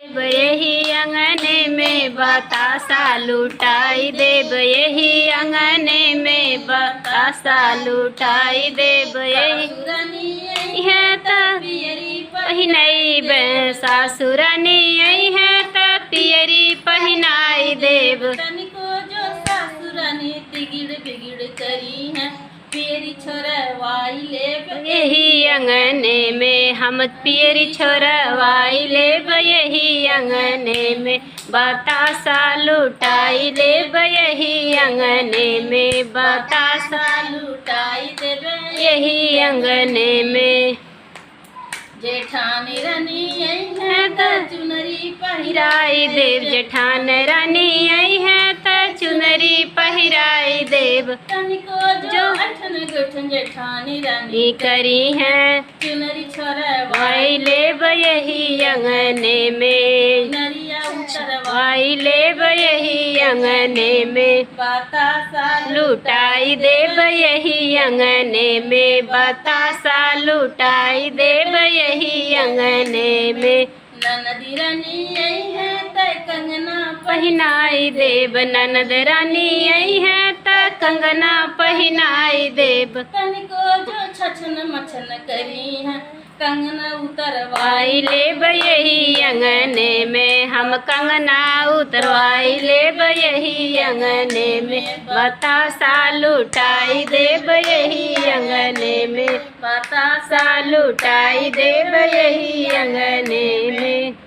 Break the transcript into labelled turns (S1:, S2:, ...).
S1: यही अंगने में बतासा लुटाई देब, यही अंगने में बतासा लुटाई देब। यही है त पहिनाई बे सासुरानी, यही है त पियरी पहिनाई देब।
S2: तनिको जो सासुरानी तिगिड़ बिगिड़ करी है पियरी छोरवाई लेब,
S1: यही अंगने में हम पियरी छोरवाई लेब, यही अंगने में बतासा लुटाई देब, यही अंगने में बतासा
S2: लुटाई देबे।
S1: यही अंगने में
S2: जेठानी रानी आई है त चुनरी
S1: पहिराई देव, जेठान रानी आई है त चुनरी पहिराई देव।
S2: तनिको जो अठन गुठन जेठानी रानी
S1: करी है
S2: चुनरी छोरवाई
S1: वाई लेब, यही अंगने में
S2: नरिया उतरवाई
S1: वाई लेब, यही अंगने में
S2: बतासा
S1: लुटाई देब, यही अंगने में बतासा लुटाई देब, यही अंगने में
S2: ननदी रानी आई है त कंगना
S1: पहिनाई देब, ननद रानी आई है त कंगना पहिनाई देब।
S2: तनिको जो छछन मछन करी है कंगना उतरवाई
S1: वाई लेब, यही अंगने में हम कंगना उतरवाई लेब, यही अंगने में बतासा लुटाई देब, यही अंगने में बतासा लुटाई देब, यही अंगने में।